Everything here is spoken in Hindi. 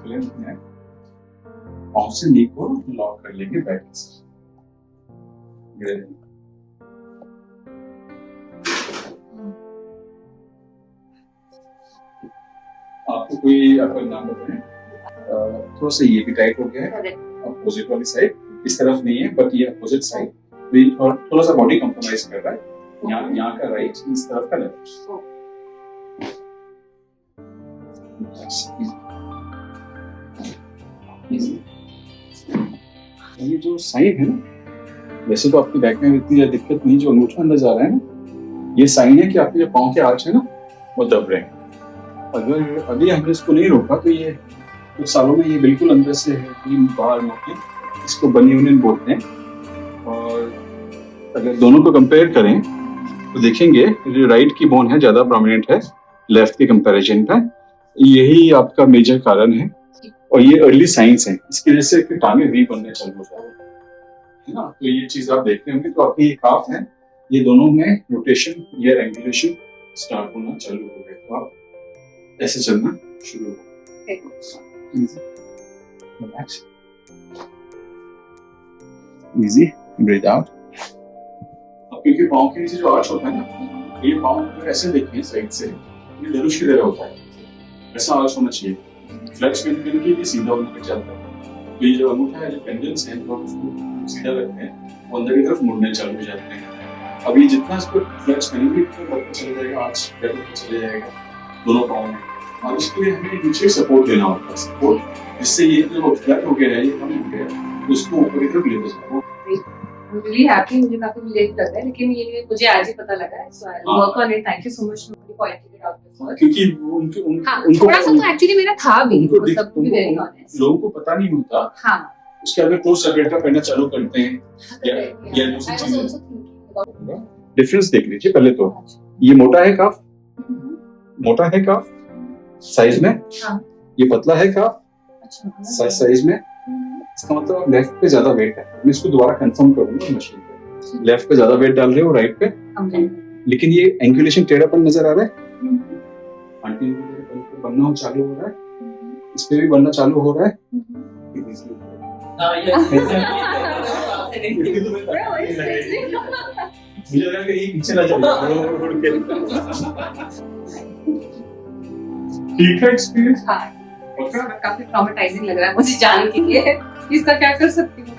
खुले हैं, पाँव से नी को लॉक कर लेंगे बैक से। आपको कोई अपर नाम बताएं? थोड़ा सा ये भी टाइट हो गया है, अपोजिट वाली साइड, इस तरफ नहीं है बट ये अपोजिट साइड, थोड़ा सा बॉडी कंप्रोमाइज कर रहा है, यहाँ का राइट, इस तरफ का लेफ्ट। ये जो साइन है ना, वैसे तो आपकी बैक में इतनी दिक्कत नहीं, जो अंगूठा अंदर जा रहा है ना, ये साइन है कि आपके जो पाँव के आर्च है ना वो दब रहे हैं। अगर अभी हमने इसको नहीं रोका तो ये कुछ सालों में ये बिल्कुल अंदर से बाहर होके, इसको बनी यूनियन बोलते हैं। और अगर दोनों को कंपेयर करें तो देखेंगे जो राइट की बोन है ज्यादा प्रोमिनेंट है लेफ्ट के कंपैरिजन में, यही आपका मेजर कारण है। और ये अर्ली साइंस है, इसकी वजह से टांगे वीक बनने चालू हो जाते हैं ना। तो ये चीज आप देख रहे होंगे, तो आपकी ये काफ है, ये दोनों में रोटेशन या एंगुलेशन स्टार्ट होना चालू हो गया, तो आप ऐसे चलना शुरू हो। Easy, breathe out. अब क्योंकि पाँव के नीचे जो आर्च होता है ना, ये पाँव ऐसे देखिए साइड से, ये धनुष की तरह होता है, ऐसा आर्च होना चाहिए। फ्लेक्स करने के लिए सीधा होने लग जाता है। तो ये जो अंगूठा है, जो पेंडेंट्स हैं, तो उसको सीधा रखते हैं, वो अंदर की तरफ मुड़ने चालू हो जाते हैं। अभी जितना इसको फ्लेक्स करेंगे उतना बढ़ता चला जाएगा, आर्च डेवलप चले जाएगा दोनों पाँव में। और इसके लिए हमें नीचे सपोर्ट देना होता है, सपोर्ट जिससे ये जो फ्लैट हो गया है, ये कम हो गया है, उसको ऊपर की तरफ लेते जाओ। really happy, मुझे काफी रिलेट करता है, लेकिन ये मुझे आज ही पता लगा है, so I'll work on it. Thank you so much for pointing it out before. क्योंकि उनको थोड़ा सा तो एक्चुअली मेरा था भी, मतलब to be very honest. लोगों को पता नहीं होता। हाँ, उसके अगर क्लोज सर्किट का पहना चालू करते हैं या दूसरी चीजें, डिफरेंस देख लीजिए पहले तो। ये मोटा है काफ, मोटा है काफ साइज में, ये पतला है काफ साइज में, इसका मतलब आप लेफ्ट पे ज्यादा वेट है। मैं इसको दोबारा कंफर्म करूंगा मशीन पे, लेफ्ट पे ज्यादा वेट डाल रहे हो राइट पे, लेकिन ये एंगुलेशन टेढ़ापन नजर आ रहा है, आंटी बनना चालू हो रहा है, इस पे भी बनना चालू हो रहा है। मुझे लगा कि ये पीछे ना चले। ठीक है एक्सपीरियंस, काफी ट्रॉमेटाइजिंग लग रहा है मुझे जान के लिए इसका क्या कर सकती हूँ।